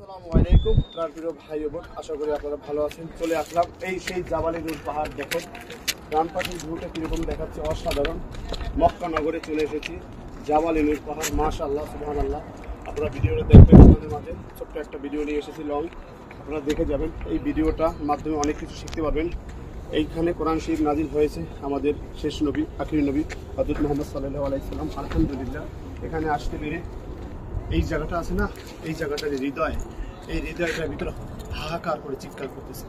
আসসালামু আলাইকুম প্রিয় ভাই বোন, আশা করি আপনারা ভালো আছেন। চলে আসলাম এই সেই জাবালি নূর পাহাড়। দেখুন ডান পাশের ভিউটা কিরকম দেখাচ্ছে, অসাধারণ। মক্কা নগরে চলে এসেছি, জাবালি নূর পাহাড়। মাশাআল্লাহ, সুবহানাল্লাহ। আপনারা ভিডিওটা দেখবেন, আপনাদের মাঝে ছোট্ট একটা ভিডিও নিয়ে এসেছি, লং। আপনারা দেখে যাবেন, এই ভিডিওটার মাধ্যমে অনেক কিছু শিখতে পারবেন। এইখানে কোরআন শরীফ নাজিল হয়েছে আমাদের শেষ নবী, আখির নবী হযরত মুহাম্মদ সাল্লাল্লাহু আলাইহি সাল্লাম। আলহামদুলিল্লাহ, এখানে আসতে পেরে এই জায়গাটা আছে না, এই জায়গাটার হৃদয়, এই হৃদয়টার ভিতরে হাহাকার করে চিৎকার করতেছে।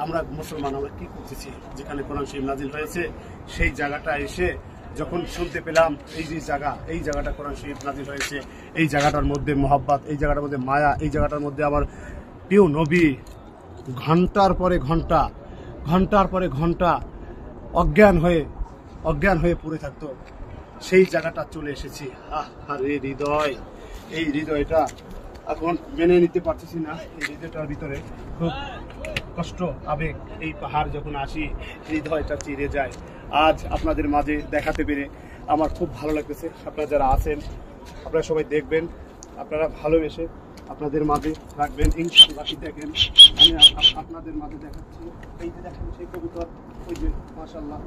আমরা মুসলমান, আমরা কি করতেছি? যেখানে কোরআন শরীফ নাজিল হয়েছে সেই জায়গাটা এসে যখন শুনতে পেলাম এই যে জায়গা, এই জায়গাটা কোরআন শরীফ নাজিল হয়েছে, এই জায়গাটার মধ্যে মহব্বত, এই জায়গাটার মধ্যে মায়া, এই জায়গাটার মধ্যে আমার প্রিয় নবী ঘন্টার পরে ঘন্টা, ঘন্টার পরে ঘন্টা অজ্ঞান হয়ে পড়ে থাকতো, সেই জায়গাটা চলে এসেছি। আরে হৃদয়, এই হৃদয়টা এখন মেনে নিতে পারতেছি না। এই হৃদয়টার ভিতরে খুব কষ্ট, আবেগ। এই পাহাড় যখন আসি হৃদয়টা চিরে যায়। আজ আপনাদের মাঝে দেখাতে পেরে আমার খুব ভালো লাগতেছে। আপনারা যারা আছেন আপনারা সবাই দেখবেন, আপনারা ভালোবেসে আপনাদের মাঝে রাখবেন ইনশাআল্লাহ। দেখেন আমি আপনাদের মাঝে দেখাচ্ছি, এই যে দেখেন সেই কবুতর, ওই যে মাশাআল্লাহ,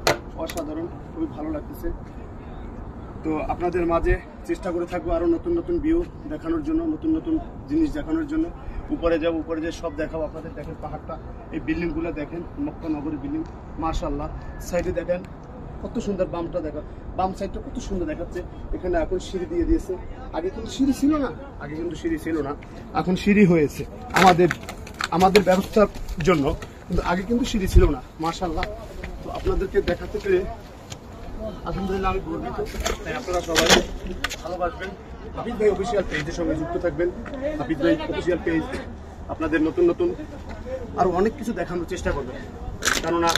অসাধারণ, খুবই ভালো লাগতেছে। তো আপনাদের মাঝে চেষ্টা করে থাকবো আরও নতুন নতুন ভিউ দেখানোর জন্য, নতুন নতুন জিনিস দেখানোর জন্য। উপরে যাব, উপরে যে সব দেখাবো আপনাদের। দেখেন পাহাড়টা, এই বিল্ডিংগুলো দেখেন, মক্কা নগরী বিল্ডিং, মাশাআল্লাহ। সাইডে দেখেন কত সুন্দর, বামটা দেখা, বাম সাইডটা কত সুন্দর দেখাচ্ছে। এখানে এখন সিঁড়ি দিয়ে দিয়েছে, আগে কিন্তু সিঁড়ি ছিল না, এখন সিঁড়ি হয়েছে আমাদের ব্যবস্থার জন্য, কিন্তু আগে কিন্তু সিঁড়ি ছিল না। মাশাআল্লাহ, তো আপনাদেরকে দেখাতে পেরে আলহামদুলিল্লাহ আমি গর্বিত। তাই আপনারা সবাই ভালোবাসবেন, হাফিজ ভাই অফিসিয়াল পেজের সঙ্গে যুক্ত থাকবেন। হাফিজ ভাই অফিসিয়াল পেজ আপনাদের নতুন নতুন আরও অনেক কিছু দেখানোর চেষ্টা করবেন, কেননা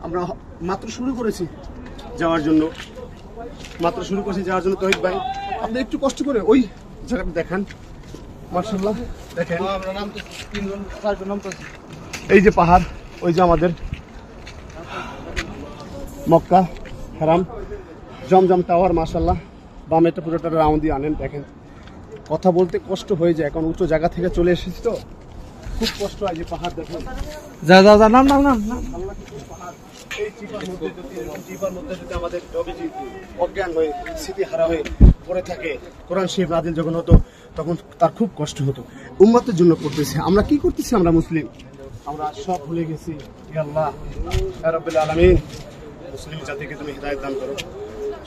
আমরা মাত্র শুরু করেছি যাওয়ার জন্য। তৌহিদ ভাই আপনি একটু কষ্ট করে ওই জায়গাটা দেখান। মাশাআল্লাহ, দেখেন এই যে পাহাড়, ওই যে আমাদের মক্কা হারাম, জমজম টাওয়ার। মাশাআল্লাহ, বামেটা পুরোটা রাউন্ড দিয়ে আনেন। দেখেন কথা বলতে কষ্ট হয়ে যায়, কারণ উঁচু জায়গা থেকে চলে এসেছি তো খুব কষ্ট হয়। যে পাহাড় দেখেন, এই চিপার মধ্যে যদি আমাদের নবীজি অজ্ঞান হয়ে, স্মৃতিহারা হয়ে পড়ে থাকে, কোরআন শরীফ নাজিল যখন হতো তখন তার খুব কষ্ট হতো। উম্মতের জন্য করতেছে, আমরা কি করতেছি? আমরা মুসলিম, আমরা সব ভুলে গেছি। ইয়া আল্লাহ ইয়া রাব্বুল আলামিন, মুসলিম জাতিকে তুমি হিদায়াত দান করো,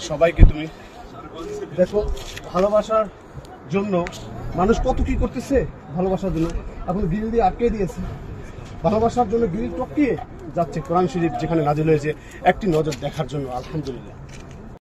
সবাইকে তুমি দেখো। ভালোবাসার জন্য মানুষ কত কি করতেছে, ভালোবাসার জন্য এখন গ্রিল দিয়ে আটকে দিয়েছে। ভালোবাসার জন্য গ্রিল টপকিয়ে যাচ্ছে কোরআন শরীফ যেখানে নাজিল হয়েছে একটি নজর দেখার জন্য। আলহামদুলিল্লাহ।